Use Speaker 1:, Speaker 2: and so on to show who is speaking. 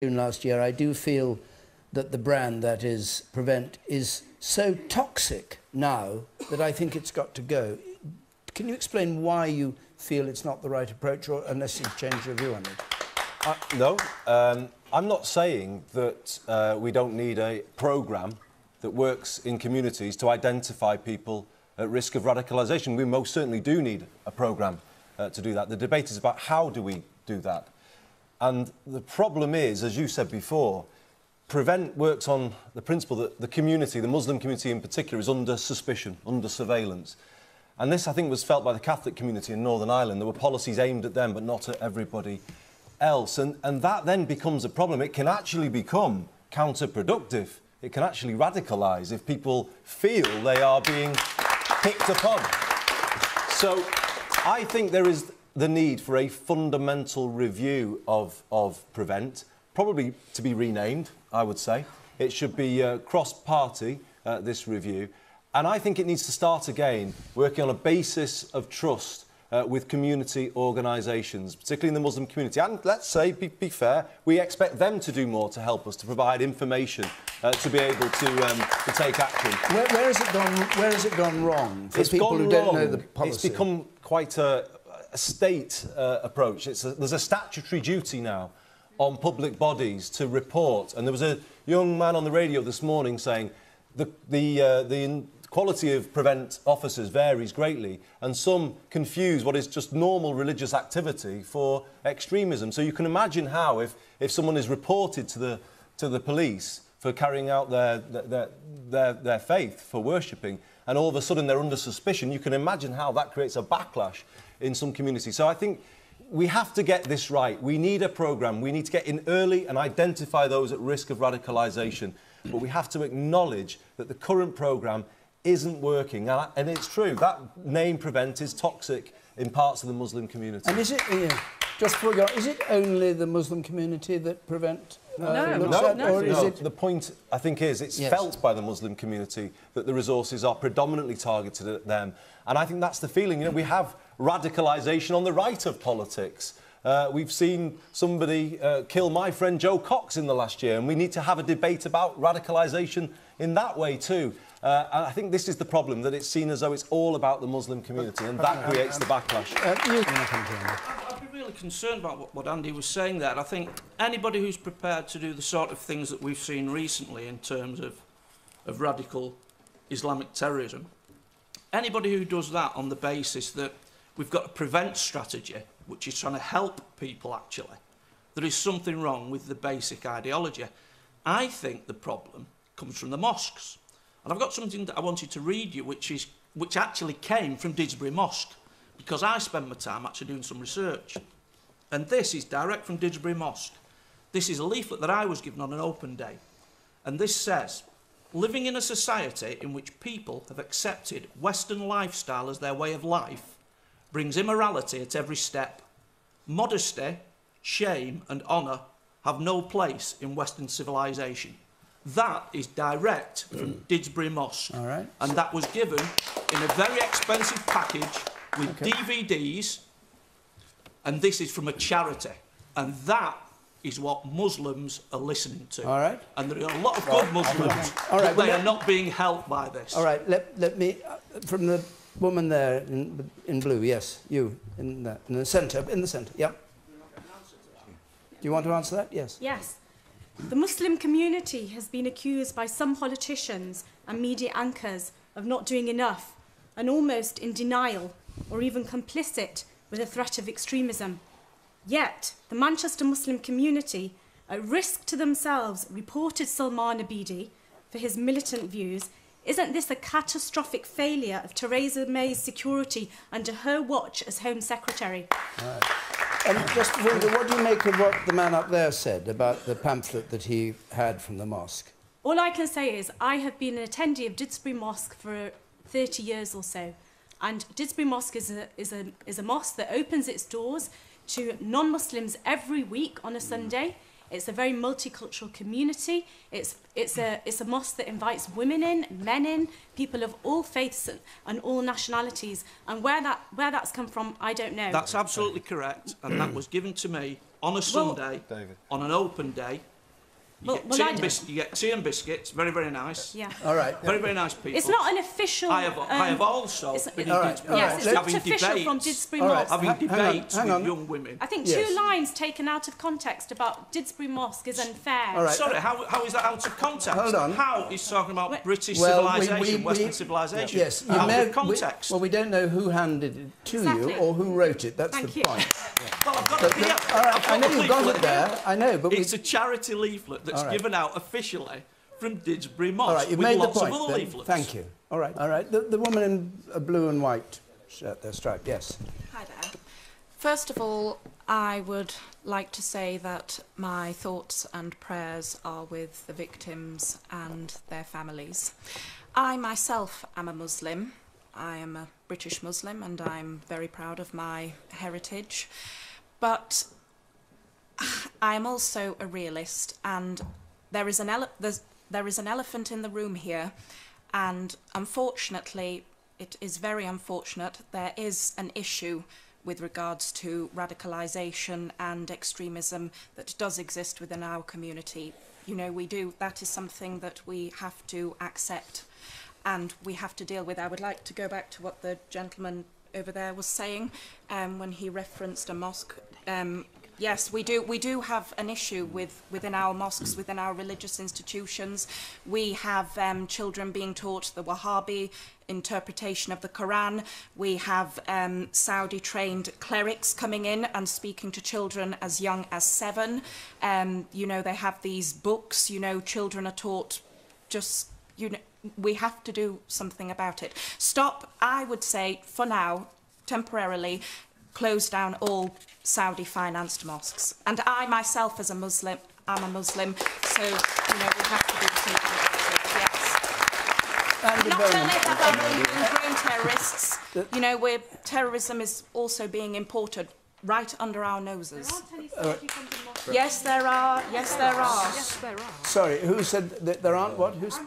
Speaker 1: last year, I do feel that the brand that is Prevent is so toxic now that I think it's got to go. Can you explain why you feel it's not the right approach, or unless you've changed your view on it?
Speaker 2: No, I'm not saying that we don't need a programme that works in communities to identify people at risk of radicalisation. We most certainly do need a programme to do that. The debate is about how do we do that. And the problem is, as you said before, Prevent works on the principle that the community, the Muslim community in particular, is under suspicion, under surveillance. And this, I think, was felt by the Catholic community in Northern Ireland. There were policies aimed at them, but not at everybody else. And that then becomes a problem. It can actually become counterproductive. It can actually radicalise if people feel they are being picked upon. So I think there is the need for a fundamental review of Prevent, probably to be renamed, I would say. It should be cross-party, this review. And I think it needs to start again working on a basis of trust with community organisations, particularly in the Muslim community. And let's say, be fair, we expect them to do more to help us, to provide information, to be able to take action.
Speaker 1: Where has it gone wrong for people who don't know the policy?
Speaker 2: It's become quite a state approach. There's a statutory duty now on public bodies to report. And there was a young man on the radio this morning saying the quality of Prevent officers varies greatly, and some confuse what is just normal religious activity for extremism. So you can imagine how, if someone is reported to the police for carrying out their faith, for worshipping, and all of a sudden they're under suspicion, you can imagine how that creates a backlash in some communities. So I think we have to get this right. We need a programme. We need to get in early and identify those at risk of radicalisation. But we have to acknowledge that the current programme isn't working. And it's true, that name Prevent is toxic in parts of the Muslim community.
Speaker 1: And is it, just before we go, is it only the Muslim community that Prevent looks at? Or is it...
Speaker 2: The point, I think, is it's felt by the Muslim community that the resources are predominantly targeted at them. And I think that's the feeling. You know, we have radicalisation on the right of politics. We've seen somebody kill my friend Joe Cox in the last year, and we need to have a debate about radicalisation in that way too. And I think this is the problem, that it's seen as though it's all about the Muslim community, and that creates the backlash.
Speaker 3: I'd be really concerned about what Andy was saying there. I think anybody who's prepared to do the sort of things that we've seen recently in terms of radical Islamic terrorism, anybody who does that on the basis that we've got a Prevent strategy, which is trying to help people actually, there is something wrong with the basic ideology. I think the problem comes from the mosques. And I've got something that I wanted to read you, which actually came from Didsbury Mosque, because I spend my time actually doing some research. And this is direct from Didsbury Mosque. This is a leaflet that I was given on an open day. And this says, living in a society in which people have accepted Western lifestyle as their way of life brings immorality at every step. Modesty, shame and honour have no place in Western civilisation. That is direct from Didsbury Mosque.
Speaker 1: All right.
Speaker 3: And that was given in a very expensive package with DVDs, and this is from a charity. And that is what Muslims are listening to.
Speaker 1: All right.
Speaker 3: And there are a lot of good Muslims,
Speaker 1: all right,
Speaker 3: but they are not being helped by this.
Speaker 1: All right, let me... from the woman there in blue, yes, you, in the centre, yep. Do you want to answer that? Yes.
Speaker 4: Yes. The Muslim community has been accused by some politicians and media anchors of not doing enough and almost in denial or even complicit with the threat of extremism. Yet, the Manchester Muslim community, at risk to themselves, reported Salman Abidi for his militant views. Isn't this a catastrophic failure of Theresa May's security under her watch as Home Secretary?
Speaker 1: Right. And just what do you make of what the man up there said about the pamphlet that he had from the mosque?
Speaker 4: All I can say is I have been an attendee of Didsbury Mosque for 30 years or so, and Didsbury Mosque is a mosque that opens its doors to non-Muslims every week on a Sunday. It's a very multicultural community. It's a mosque that invites women in, men in, people of all faiths and all nationalities. And where that's come from, I don't know.
Speaker 3: That's absolutely correct, and that was given to me on a Sunday, on an open day, You get tea and biscuits, very, very nice.
Speaker 4: Yeah.
Speaker 1: All right.
Speaker 3: Very, very nice people.
Speaker 4: It's not an official...
Speaker 3: I have also been in Didsbury
Speaker 4: Yes, it's
Speaker 3: having
Speaker 4: not official
Speaker 3: debates,
Speaker 4: from Didsbury Mosque.
Speaker 3: having debates
Speaker 1: hang
Speaker 3: with
Speaker 1: on.
Speaker 3: young women.
Speaker 4: I think
Speaker 1: Yes.
Speaker 4: two lines taken out of context about Didsbury Mosque is unfair.
Speaker 1: All right.
Speaker 3: Sorry, how is that out of context?
Speaker 1: Hold on.
Speaker 3: How is talking about British
Speaker 1: Well,
Speaker 3: civilisation, Western civilisation?
Speaker 1: Yes, you
Speaker 3: out
Speaker 1: may,
Speaker 3: of context.
Speaker 1: we don't know who handed it to
Speaker 4: Exactly.
Speaker 1: you or who wrote it. That's
Speaker 4: Thank
Speaker 1: the
Speaker 4: you.
Speaker 1: point.
Speaker 3: Well, I've got
Speaker 1: But
Speaker 3: it here.
Speaker 1: all right, I know
Speaker 3: a
Speaker 1: you've got
Speaker 3: leaflet
Speaker 1: it there.
Speaker 3: here.
Speaker 1: I know, but
Speaker 3: It's a charity leaflet that's given out officially from Didsbury Mosque.
Speaker 1: all right, you've
Speaker 3: with
Speaker 1: made the
Speaker 3: lots
Speaker 1: point.
Speaker 3: of other
Speaker 1: then.
Speaker 3: leaflets.
Speaker 1: Thank you. All right, all right. The woman in a blue and white shirt, there, striped. Yes.
Speaker 5: Hi there. First of all, I would like to say that my thoughts and prayers are with the victims and their families. I myself am a Muslim. I am a British Muslim and I'm very proud of my heritage. But I am also a realist, and there is an elephant in the room here, and unfortunately, it is very unfortunate, there is an issue with regards to radicalisation and extremism that does exist within our community. You know, that is something that we have to accept and we have to deal with. I would like to go back to what the gentleman over there was saying when he referenced a mosque. Yes, we do have an issue within our mosques, within our religious institutions. We have children being taught the Wahhabi interpretation of the Quran. We have Saudi-trained clerics coming in and speaking to children as young as 7. You know, they have these books, you know, children are taught just, you know, we have to do something about it. Stop, I would say, for now, temporarily, close down all Saudi-financed mosques. And I myself, as a Muslim, I'm a Muslim, so, you know, we have to do something about it, yes.
Speaker 1: And
Speaker 5: Not only have our homegrown terrorists, you know, terrorism is also being imported right under our noses.
Speaker 4: There aren't any Saudi funded mosques.
Speaker 5: Yes, there are. Yes, there are.
Speaker 4: Yes, there are.
Speaker 1: Sorry, who said that there aren't what? Who's...